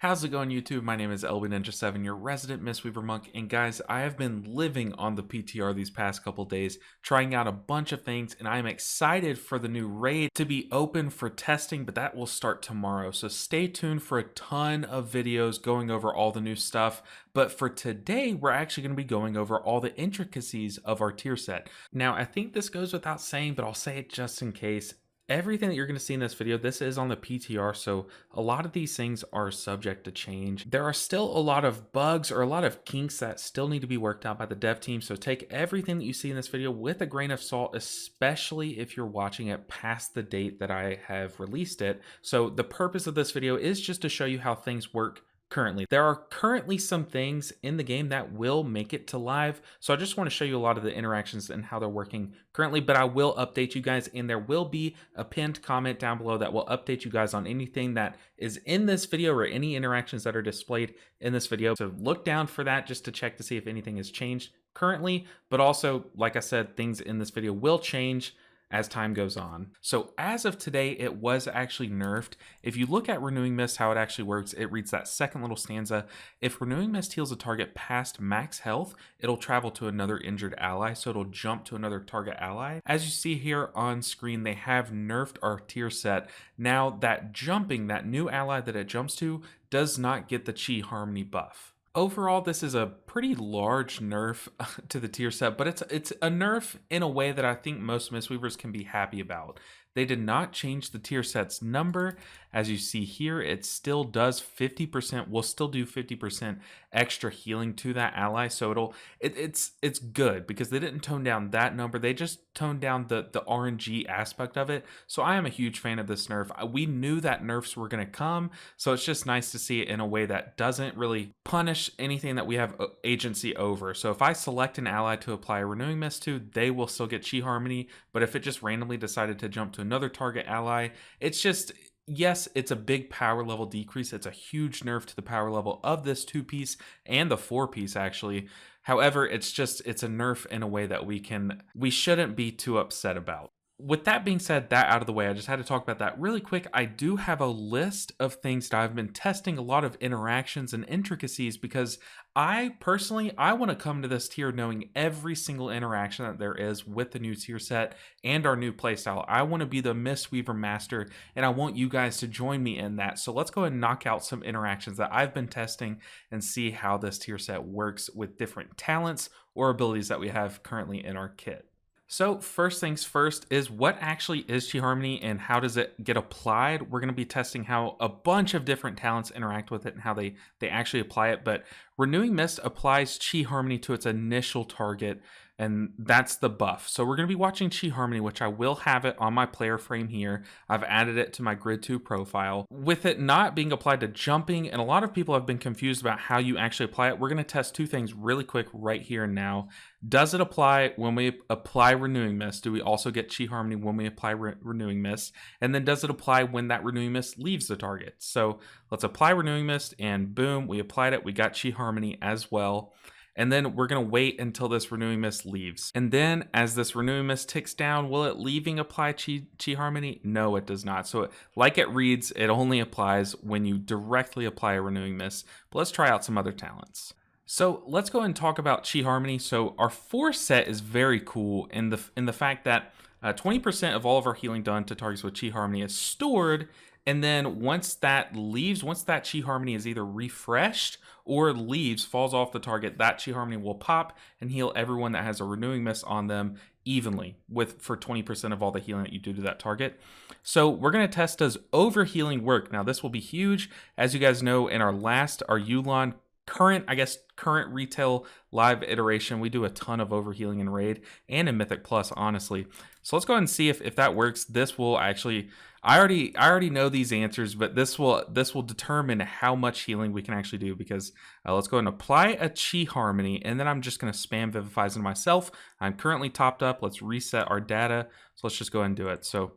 How's it going, YouTube? My name is LB Ninja7, your resident Mistweaver monk, and guys, I have been living on the PTR these past couple days, trying out a bunch of things, and I am excited for the new raid to be open for testing, but that will start tomorrow, so stay tuned for a ton of videos going over all the new stuff. But for today, we're actually going to be going over all the intricacies of our tier set. Now, I think this goes without saying, but I'll say it just in case. Everything that you're going to see in this video, this is on the PTR, so a lot of these things are subject to change. There are still a lot of bugs or a lot of kinks that still need to be worked out by the dev team, so take everything that you see in this video with a grain of salt, especially if you're watching it past the date that I have released it. So the purpose of this video is just to show you how things work currently. There are currently some things in the game that will make it to live, so I just want to show you a lot of the interactions and how they're working currently, but I will update you guys, and there will be a pinned comment down below that will update you guys on anything that is in this video or any interactions that are displayed in this video. So look down for that just to check to see if anything has changed currently, but also, like I said, things in this video will change as time goes on. So as of today, it was actually nerfed. If you look at Renewing Mist, how it actually works, it reads that second little stanza. If Renewing Mist heals a target past max health, it'll travel to another injured ally, so it'll jump to another target ally. As you see here on screen, they have nerfed our tier set. Now that jumping, that new ally that it jumps to, does not get the Chi Harmony buff. Overall, this is a pretty large nerf to the tier set, but it's a nerf in a way that I think most Mistweavers can be happy about. They did not change the tier set's number. As you see here, it still does 50%, will still do 50% extra healing to that ally. So it's good because they didn't tone down that number. They just toned down the RNG aspect of it. So I am a huge fan of this nerf. We knew that nerfs were going to come, so it's just nice to see it in a way that doesn't really punish anything that we have agency over. So if I select an ally to apply a Renewing Mist to, they will still get Chi Harmony, but if it just randomly decided to jump to another target ally, it's just, yes, it's a big power level decrease. It's a huge nerf to the power level of this 2-piece and the 4-piece actually. However, it's a nerf in a way that we shouldn't be too upset about. With that being said, that out of the way, I just had to talk about that really quick. I do have a list of things that I've been testing, a lot of interactions and intricacies, because I want to come to this tier knowing every single interaction that there is with the new tier set and our new playstyle. I want to be the Mistweaver master, and I want you guys to join me in that. So let's go ahead and knock out some interactions that I've been testing and see how this tier set works with different talents or abilities that we have currently in our kit. So first things first is what actually is Chi Harmony and how does it get applied? We're going to be testing how a bunch of different talents interact with it and how they actually apply it. But Renewing Mist applies Chi Harmony to its initial target, and that's the buff. So we're going to be watching Chi Harmony, which I will have it on my player frame here. I've added it to my Grid 2 profile. With it not being applied to jumping, and a lot of people have been confused about how you actually apply it, we're going to test two things really quick right here and now. Does it apply when we apply Renewing Mist? Do we also get Chi Harmony when we apply Renewing Mist? And then does it apply when that Renewing Mist leaves the target? So let's apply Renewing Mist, and boom, we applied it. We got Chi Harmony as well. And then we're going to wait until this Renewing Mist leaves. And then as this Renewing Mist ticks down, will it leaving apply Chi Harmony? No, it does not. So like it reads, it only applies when you directly apply a Renewing Mist. But let's try out some other talents. So let's go and talk about Chi Harmony. So our 4 set is very cool in the fact that 20% of all of our healing done to targets with Chi Harmony is stored. And then once that leaves, once that Chi Harmony is either refreshed or leaves, falls off the target, that Chi Harmony will pop and heal everyone that has a Renewing Mist on them evenly for 20% of all the healing that you do to that target. So we're going to test, does Overhealing work? Now this will be huge. As you guys know, in our Yulon current retail live iteration, we do a ton of Overhealing in Raid and in Mythic Plus, honestly. So let's go ahead and see if that works. This will actually, I already know these answers, but this will determine how much healing we can actually do, because let's go ahead and apply a Chi Harmony, and then I'm just going to spam Vivifies into myself. I'm currently topped up. Let's reset our data. So let's just go ahead and do it. So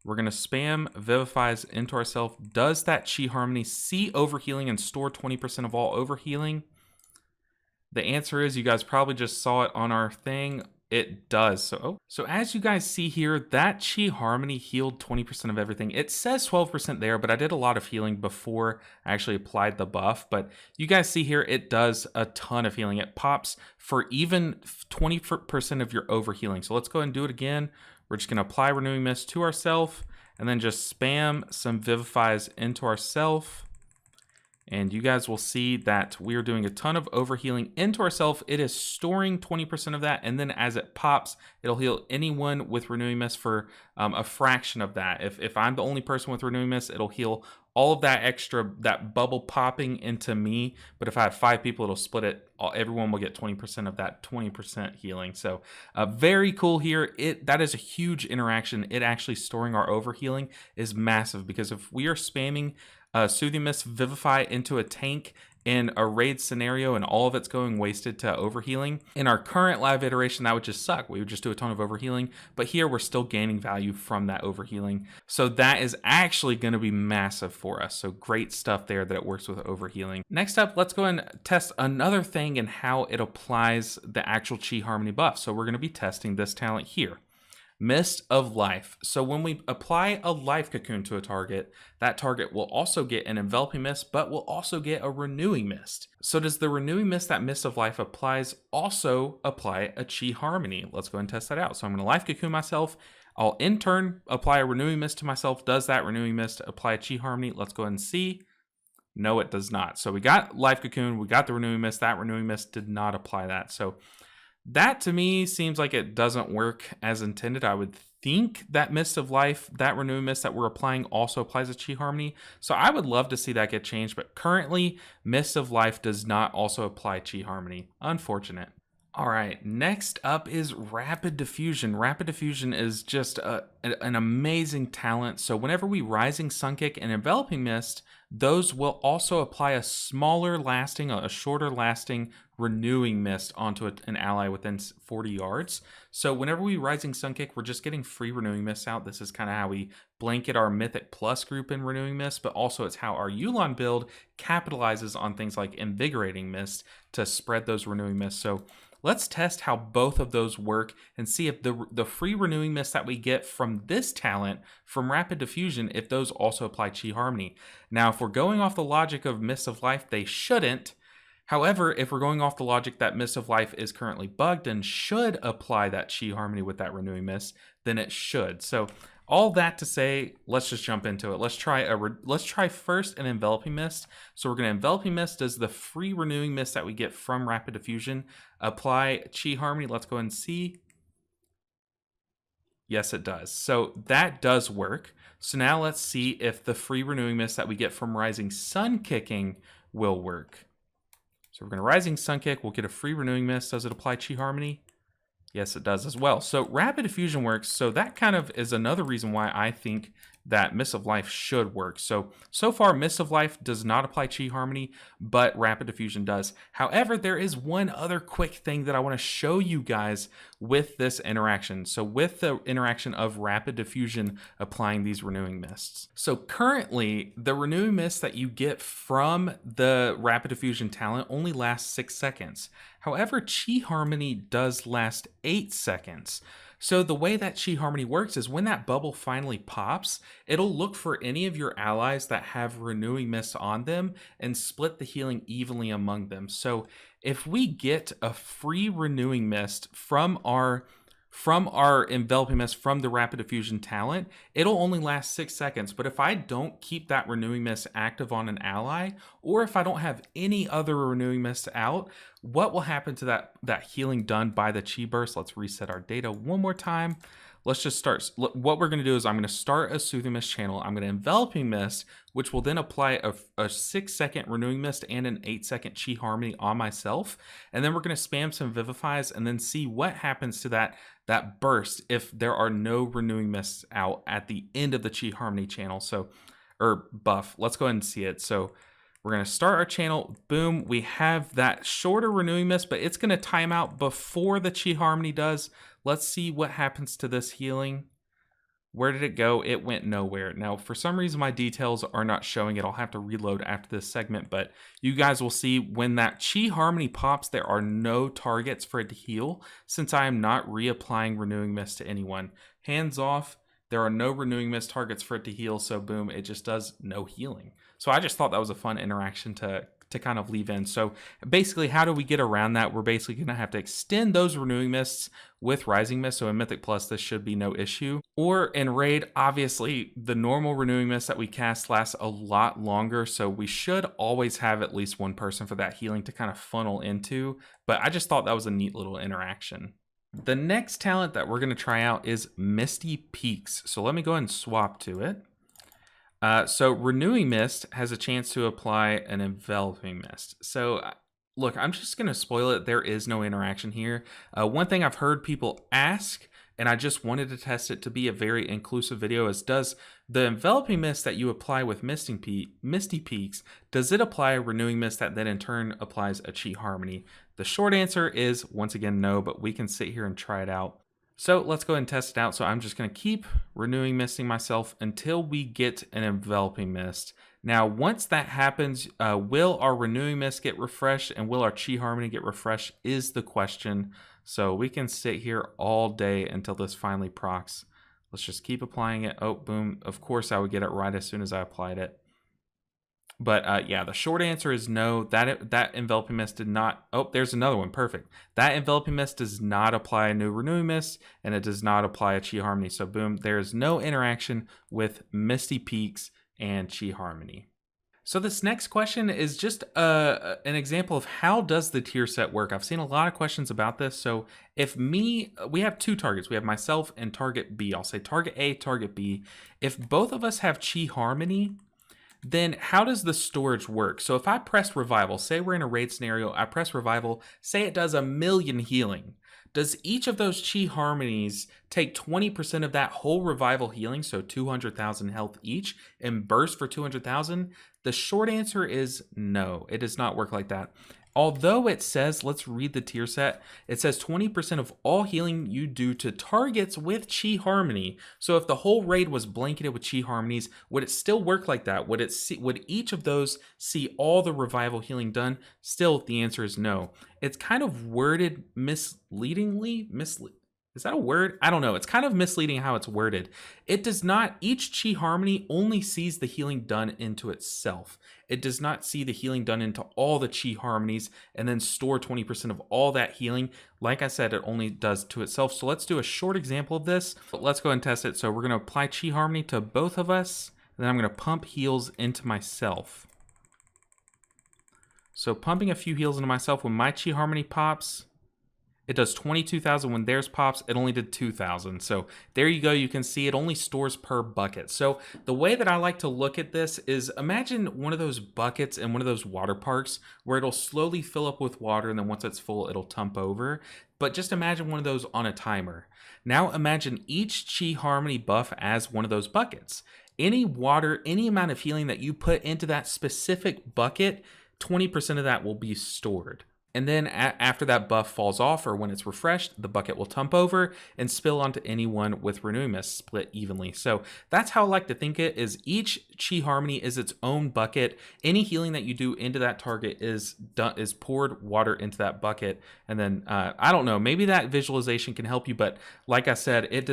we're going to spam Vivifies into ourselves. Does that Chi Harmony see Overhealing and store 20% of all Overhealing? The answer is, you guys probably just saw it on our thing. it does. So as you guys see here, that Chi Harmony healed 20% of everything. It says 12% there, but I did a lot of healing before I actually applied the buff. But you guys see here, it does a ton of healing. It pops for even 20% of your overhealing. So let's go ahead and do it again. We're just going to apply Renewing Mist to ourselves and then just spam some Vivifies into ourselves. And you guys will see that we are doing a ton of overhealing into ourselves. It is storing 20% of that, and then as it pops, it'll heal anyone with Renewing Mist for a fraction of that. If I'm the only person with Renewing Mist, it'll heal all of that extra, that bubble popping into me. But if I have 5 people, it'll split it. Everyone will get 20% of that 20% healing. So very cool here. That is a huge interaction. It actually storing our overhealing is massive, because if we are spamming Soothing Mist Vivify into a tank in a raid scenario and all of it's going wasted to overhealing, in our current live iteration, that would just suck. We would just do a ton of overhealing, but here we're still gaining value from that overhealing. So that is actually going to be massive for us. So great stuff there that it works with overhealing. Next up, let's go and test another thing and how it applies the actual Chi Harmony buff. So we're going to be testing this talent here. Mist of Life. So when we apply a life cocoon to a target, that target will also get an enveloping mist, but will also get a renewing mist. So does the renewing mist that Mist of Life applies also apply a Chi Harmony? Let's go and test that out. So I'm going to life cocoon myself. I'll in turn apply a renewing mist to myself. Does that renewing mist apply a Chi Harmony? Let's go ahead and see. No, it does not. So we got life cocoon, we got the renewing mist. That renewing mist did not apply that. So that to me seems like it doesn't work as intended. I would think that Mist of Life, that renewing mist that we're applying, also applies a Chi Harmony. So I would love to see that get changed, but currently Mist of Life does not also apply Chi Harmony. Unfortunate. All right, next up is Rapid Diffusion. Rapid Diffusion is just an amazing talent. So whenever we Rising Sun Kick and Enveloping Mist, those will also apply a smaller lasting, a shorter lasting renewing mist onto an ally within 40 yards. So whenever we Rising Sun Kick, we're just getting free renewing mists out. This is kind of how we blanket our Mythic Plus group in renewing mist, but also it's how our Yulon build capitalizes on things like Invigorating Mist to spread those renewing mists. So let's test how both of those work and see if the free renewing mist that we get from this talent, from Rapid Diffusion, if those also apply Chi Harmony. Now, if we're going off the logic of Mist of Life, they shouldn't. However, if we're going off the logic that Mist of Life is currently bugged and should apply that Chi Harmony with that renewing mist, then it should. So all that to say, let's just jump into it. Let's try first an Enveloping Mist. So we're going to Enveloping Mist. Does the free renewing mist that we get from Rapid Diffusion apply Chi Harmony? Let's go ahead and see. Yes, it does. So that does work. So now let's see if the free renewing mist that we get from Rising Sun Kicking will work. So we're going to Rising Sun Kick. We'll get a free renewing mist. Does it apply Chi Harmony? Yes, it does as well. So Rapid Diffusion works. So that kind of is another reason why I think that Mist of Life should work. So far, Mist of Life does not apply Chi Harmony, but Rapid Diffusion does. However, there is one other quick thing that I want to show you guys with this interaction. So with the interaction of Rapid Diffusion applying these renewing mists. So currently, the renewing mist that you get from the Rapid Diffusion talent only lasts 6 seconds. However, Chi Harmony does last 8 seconds. So the way that Chi Harmony works is when that bubble finally pops, it'll look for any of your allies that have renewing mist on them and split the healing evenly among them. So if we get a free renewing mist from our enveloping mist from the Rapid Diffusion talent, it'll only last 6 seconds. But if I don't keep that renewing mist active on an ally, or if I don't have any other renewing mist out, what will happen to that healing done by the Chi Burst? Let's reset our data one more time. Let's just start. What we're going to do is I'm going to start a Soothing Mist channel. I'm going to Enveloping Mist, which will then apply a 6-second Renewing Mist and an 8-second Chi Harmony on myself. And then we're going to spam some Vivifies and then see what happens to that burst if there are no Renewing Mists out at the end of the Chi Harmony channel. Or buff. Let's go ahead and see it. So we're going to start our channel. Boom. We have that shorter renewing mist, but it's going to time out before the Chi Harmony does. Let's see what happens to this healing. Where did it go? It went nowhere. Now, for some reason, my details are not showing it. I'll have to reload after this segment, but you guys will see when that Chi Harmony pops, there are no targets for it to heal since I am not reapplying Renewing Mist to anyone. Hands off, there are no Renewing Mist targets for it to heal, so boom, it just does no healing. So I just thought that was a fun interaction to kind of leave in. So basically, how do we get around that? We're basically going to have to extend those Renewing Mists with Rising Mist. So in Mythic Plus, this should be no issue. Or in Raid, obviously, the normal Renewing Mist that we cast lasts a lot longer. So we should always have at least one person for that healing to kind of funnel into. But I just thought that was a neat little interaction. The next talent that we're going to try out is Misty Peaks. So let me go ahead and swap to it. So Renewing Mist has a chance to apply an Enveloping Mist. So look, I'm just going to spoil it. There is no interaction here. One thing I've heard people ask, and I just wanted to test it to be a very inclusive video, is does the Enveloping Mist that you apply with Misty Peaks, does it apply a Renewing Mist that then in turn applies a Chi Harmony? The short answer is, once again, no, but we can sit here and try it out. So let's go ahead and test it out. So I'm just going to keep Renewing Misting myself until we get an Enveloping Mist. Now, once that happens, will our Renewing Mist get refreshed and will our Chi Harmony get refreshed is the question. So we can sit here all day until this finally procs. Let's just keep applying it. Oh, boom. Of course, I would get it right as soon as I applied it. But yeah, the short answer is no. That Enveloping Mist did not. Oh, there's another one. Perfect. That Enveloping Mist does not apply a new Renewing Mist, and it does not apply a Chi Harmony. So boom, there is no interaction with Misty Peaks and Chi Harmony. So this next question is just an example of how does the tier set work. I've seen a lot of questions about this. So if we have two targets. We have myself and target B. I'll say target A, target B. If both of us have Chi Harmony, then how does the storage work? So if I press Revival, say we're in a raid scenario, I press Revival, say it does 1,000,000 healing. Does each of those Chi Harmonies take 20% of that whole Revival healing, so 200,000 health each, and burst for 200,000? The short answer is no, it does not work like that. Although it says, let's read the tier set, it says 20% of all healing you do to targets with Chi Harmony. So if the whole raid was blanketed with Chi Harmonies, would it still work like that? Would each of those see all the revival healing done? Still, the answer is no. It's kind of worded misleadingly. Is that a word? I don't know. It's kind of misleading how it's worded. It does not, each Chi Harmony only sees the healing done into itself. It does not see the healing done into all the Chi Harmonies and then store 20% of all that healing. Like I said, it only does to itself. So let's do a short example of this. Let's go ahead and test it. So we're going to apply Chi Harmony to both of us. And then I'm going to pump heals into myself. So pumping a few heals into myself, when my Chi Harmony pops, it does 22,000. When theirs pops, it only did 2,000. So there you go. You can see it only stores per bucket. So the way that I like to look at this is imagine one of those buckets in one of those water parks where it'll slowly fill up with water, and then once it's full, it'll tump over. But just imagine one of those on a timer. Now imagine each Chi Harmony buff as one of those buckets. Any water, any amount of healing that you put into that specific bucket, 20% of that will be stored. And then after that buff falls off or when it's refreshed, the bucket will tump over and spill onto anyone with Renewing Mist split evenly. So that's how I like to think it is each Chi Harmony is its own bucket. Any healing that you do into that target is poured water into that bucket. And then I don't know, maybe that visualization can help you. But like I said, it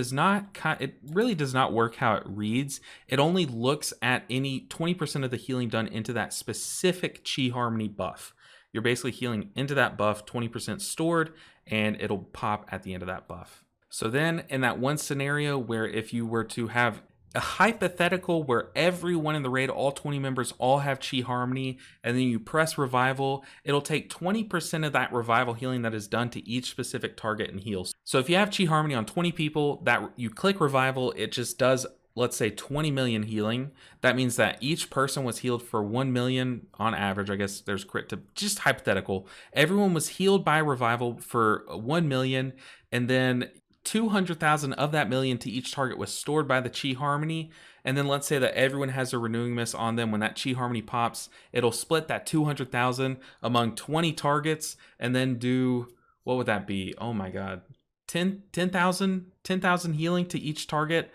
really does not work how it reads. It only looks at any 20% of the healing done into that specific Chi Harmony buff. You're basically healing into that buff, 20% stored, and it'll pop at the end of that buff. So then in that one scenario where if you were to have a hypothetical where everyone in the raid, all 20 members all have Chi Harmony, and then you press Revival, it'll take 20% of that Revival healing that is done to each specific target and heals. So if you have Chi Harmony on 20 people, that you click Revival, it just does, let's say 20 million healing. That means that each person was healed for 1 million on average. I guess there's crit to just hypothetical. Everyone was healed by Revival for 1 million, and then 200,000 of that million to each target was stored by the Chi Harmony. And then let's say that everyone has a Renewing Mist on them. When that Chi Harmony pops, it'll split that 200,000 among 20 targets and then do, what would that be? Oh my God. 10,000 healing to each target.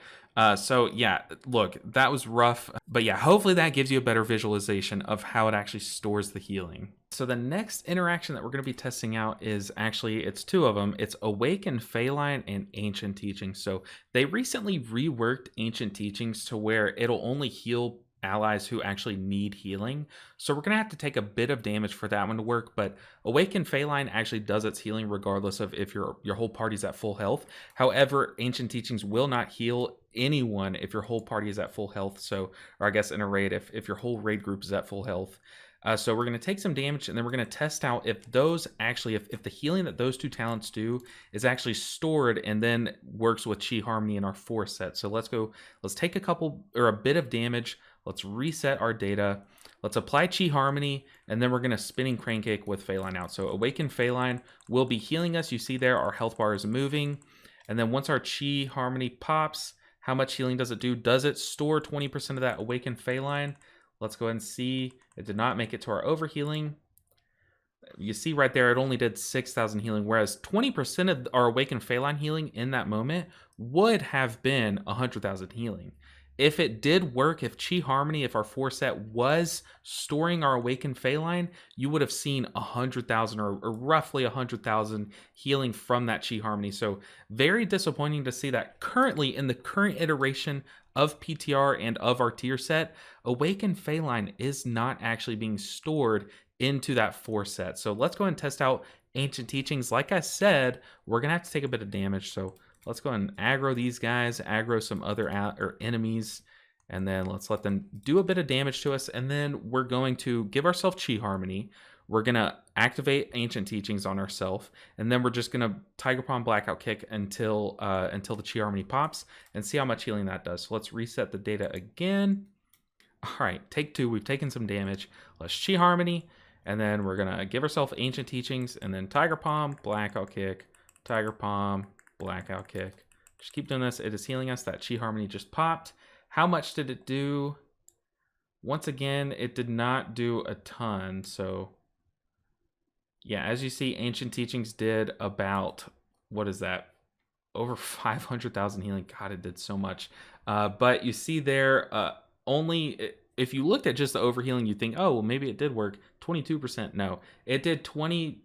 So yeah, look, that was rough, but yeah, hopefully that gives you a better visualization of how it actually stores the healing. So the next interaction that we're going to be testing out is actually, it's two of them. It's Awaken Faelin and Ancient Teachings. So they recently reworked Ancient Teachings to where it'll only heal allies who actually need healing. So we're going to have to take a bit of damage for that one to work, but Awaken Faelin actually does its healing regardless of if your whole party's at full health. However, Ancient Teachings will not heal anyone if your whole party is at full health. So, or I guess in a raid, if your whole raid group is at full health. So we're going to take some damage, and then we're going to test out if those actually, if the healing that those two talents do is actually stored and then works with Chi Harmony in our 4 set. So let's take a bit of damage. Let's reset our data. Let's apply Chi Harmony, and then we're going to Spinning Cranecake with Faelin out. So Awaken Faelin will be healing us. You see there, our health bar is moving. And then once our Chi Harmony pops, how much healing does it do? Does it store 20% of that Awaken Faelin? Let's go ahead and see. It did not make it to our Overhealing. You see right there, it only did 6,000 healing, whereas 20% of our Awaken Faelin healing in that moment would have been 100,000 healing. If it did work, if Chi Harmony, if our 4 set was storing our Awaken Faelin, you would have seen 100,000 or roughly 100,000 healing from that Chi Harmony. So very disappointing to see that currently in the current iteration of PTR and of our tier set, Awaken Faelin is not actually being stored into that 4 set. So let's go ahead and test out Ancient Teachings. Like I said, we're going to have to take a bit of damage. So let's go ahead and aggro these guys, aggro some other enemies, and then let's let them do a bit of damage to us. And then we're going to give ourselves Chi Harmony. We're going to activate Ancient Teachings on ourselves, and then we're just going to Tiger Palm Blackout Kick until the Chi Harmony pops and see how much healing that does. So let's reset the data again. All right, take 2. We've taken some damage. Let's Chi Harmony, and then we're going to give ourselves Ancient Teachings, and then Tiger Palm Blackout Kick, Tiger Palm Blackout Kick. Just keep doing this. It is healing us. That Chi Harmony just popped. How much did it do? Once again, it did not do a ton. So yeah, as you see, Ancient Teachings did about, what is that? Over 500,000 healing. God, it did so much. But you see there, if you looked at just the overhealing, you'd think, oh, well, maybe it did work. 22%. No, it did 20%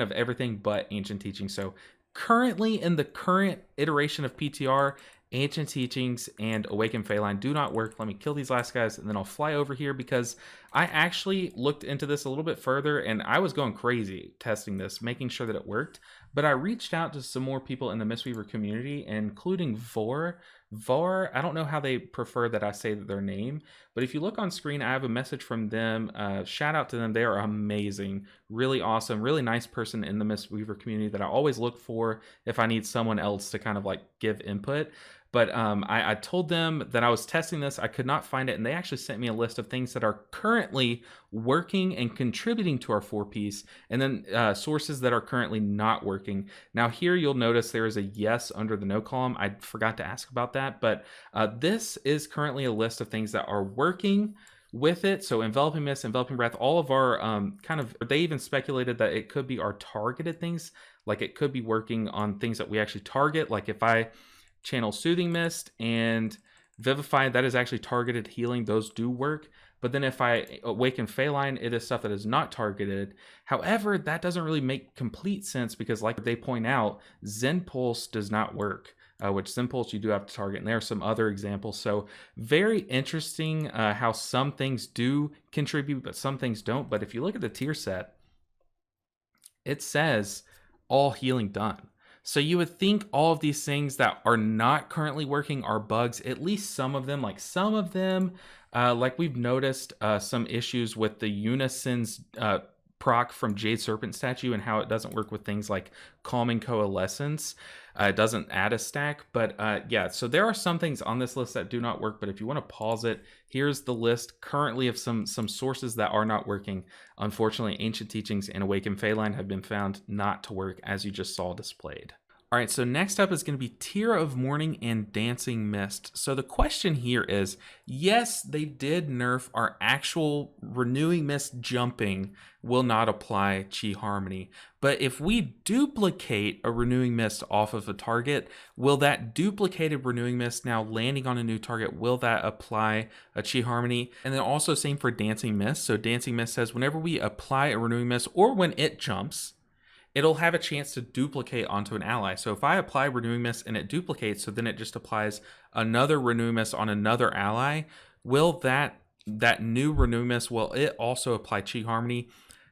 of everything but Ancient Teachings. So currently, in the current iteration of PTR, Ancient Teachings and Awaken Faelin do not work. Let me kill these last guys, and then I'll fly over here because I actually looked into this a little bit further, and I was going crazy testing this, making sure that it worked. But I reached out to some more people in the Mistweaver community, including Vor. Var, I don't know how they prefer that I say their name, but if you look on screen, I have a message from them. Shout out to them. They are amazing, really awesome, really nice person in the Mistweaver community that I always look for if I need someone else to kind of like give input. But I told them that I was testing this. I could not find it, and they actually sent me a list of things that are currently working and contributing to our 4-piece, and then sources that are currently not working. Now here you'll notice there is a yes under the no column. I forgot to ask about that, but this is currently a list of things that are working with it. So Enveloping Mist, Enveloping Breath, all of our they even speculated that it could be our targeted things, like it could be working on things that we actually target. Like if I channel Soothing Mist and Vivify, that is actually targeted healing. Those do work. But then if I Awaken Faelin, it is stuff that is not targeted. However, that doesn't really make complete sense because like they point out, Zen Pulse does not work. Which Zen Pulse you do have to target. And there are some other examples. So very interesting how some things do contribute, but some things don't. But if you look at the tier set, it says all healing done. So you would think all of these things that are not currently working are bugs, at least some of them. Like we've noticed some issues with the Unison's proc from Jade Serpent statue and how it doesn't work with things like Calming Coalescence. It doesn't add a stack, but yeah, so there are some things on this list that do not work, but if you want to pause it, here's the list currently of some sources that are not working. Unfortunately, Ancient Teachings and Awaken Faelin have been found not to work, as you just saw displayed. All right, so next up is going to be Tear of Morning and Dancing Mist. So the question here is, yes, they did nerf our actual Renewing Mist jumping will not apply Chi Harmony. But if we duplicate a Renewing Mist off of a target, will that duplicated Renewing Mist now landing on a new target, will that apply a Chi Harmony? And then also same for Dancing Mist. So Dancing Mist says whenever we apply a Renewing Mist or when it jumps, it'll have a chance to duplicate onto an ally. So if I apply Renewing Mist and it duplicates, so then it just applies another Renewing Mist on another ally, will that new Renewing Mist, will it also apply Chi Harmony?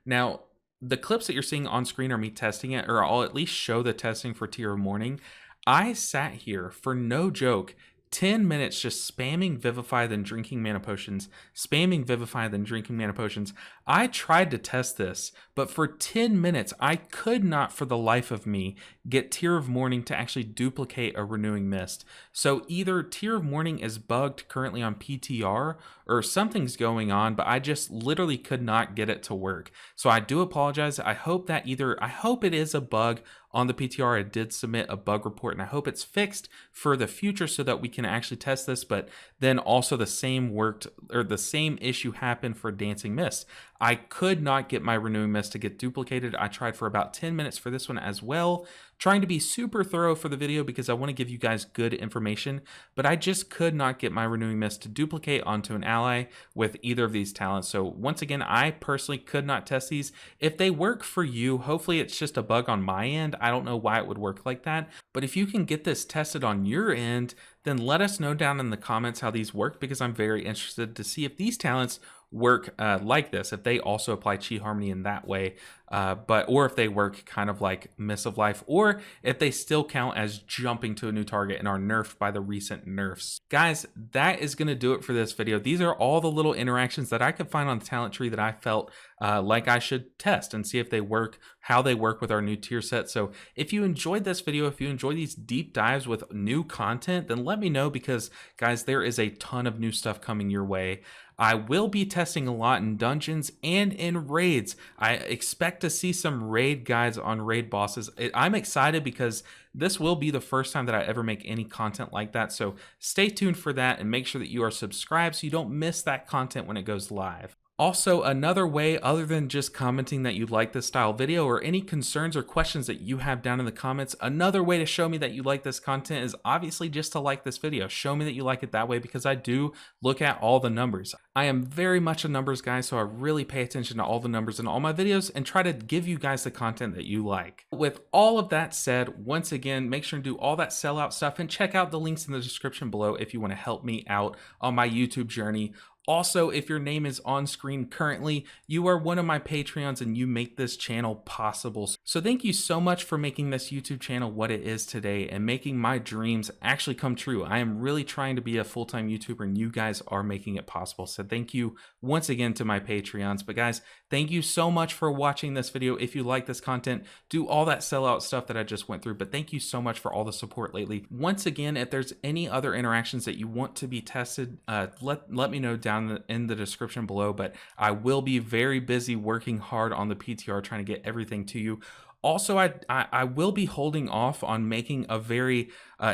Now, the clips that you're seeing on screen are me testing it, or I'll at least show the testing for Tear of Morning. I sat here, for no joke, 10 minutes just spamming Vivify, then drinking mana potions, spamming Vivify, then drinking mana potions. I tried to test this, but for 10 minutes, I could not for the life of me get Tear of Morning to actually duplicate a Renewing Mist. So either Tear of Morning is bugged currently on PTR or something's going on, but I just literally could not get it to work. So I do apologize. I hope it is a bug on the PTR. I did submit a bug report and I hope it's fixed for the future so that we can actually test this. But then also the same issue happened for Dancing Mist. I could not get my Renewing Mist to get duplicated. I tried for about 10 minutes for this one as well, trying to be super thorough for the video because I want to give you guys good information, but I just could not get my Renewing Mist to duplicate onto an ally with either of these talents. So once again, I personally could not test these. If they work for you, hopefully it's just a bug on my end. I don't know why it would work like that, but if you can get this tested on your end, then let us know down in the comments how these work, because I'm very interested to see if these talents work like this, if they also apply Chi Harmony in that way, or if they work kind of like Mist of Life, or if they still count as jumping to a new target and are nerfed by the recent nerfs. Guys, that is going to do it for this video. These are all the little interactions that I could find on the talent tree that I felt like I should test and see if they work, how they work with our new tier set. So if you enjoyed this video, if you enjoy these deep dives with new content, then let me know, because guys, there is a ton of new stuff coming your way. I will be testing a lot in dungeons and in raids. I expect to see some raid guides on raid bosses. I'm excited because this will be the first time that I ever make any content like that. So stay tuned for that and make sure that you are subscribed so you don't miss that content when it goes live. Also, another way other than just commenting that you like this style video or any concerns or questions that you have down in the comments, another way to show me that you like this content is obviously just to like this video. Show me that you like it that way, because I do look at all the numbers. I am very much a numbers guy, so I really pay attention to all the numbers in all my videos and try to give you guys the content that you like. With all of that said, once again, make sure to do all that sellout stuff and check out the links in the description below if you want to help me out on my YouTube journey. Also, if your name is on screen currently, you are one of my Patreons and you make this channel possible. So thank you so much for making this YouTube channel what it is today and making my dreams actually come true. I am really trying to be a full-time YouTuber and you guys are making it possible. So thank you once again to my Patreons. But guys, thank you so much for watching this video. If you like this content, do all that sellout stuff that I just went through. But thank you so much for all the support lately. Once again, if there's any other interactions that you want to be tested, let me know down in the description below. But I will be very busy working hard on the PTR trying to get everything to you. Also, I will be holding off on making a very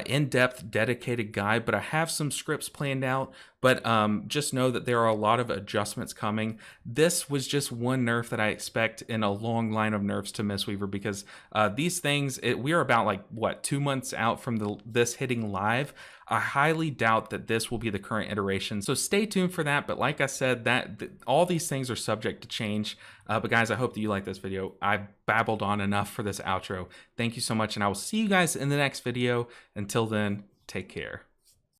in-depth dedicated guide, but I have some scripts planned out. But just know that there are a lot of adjustments coming. This was just one nerf that I expect in a long line of nerfs to Mistweaver, because these things, we are about like, what, 2 months out from this hitting live. I highly doubt that this will be the current iteration. So stay tuned for that. But like I said, all these things are subject to change. But guys, I hope that you like this video. I babbled on enough for this outro. Thank you so much, and I will see you guys in the next video. Until then, take care.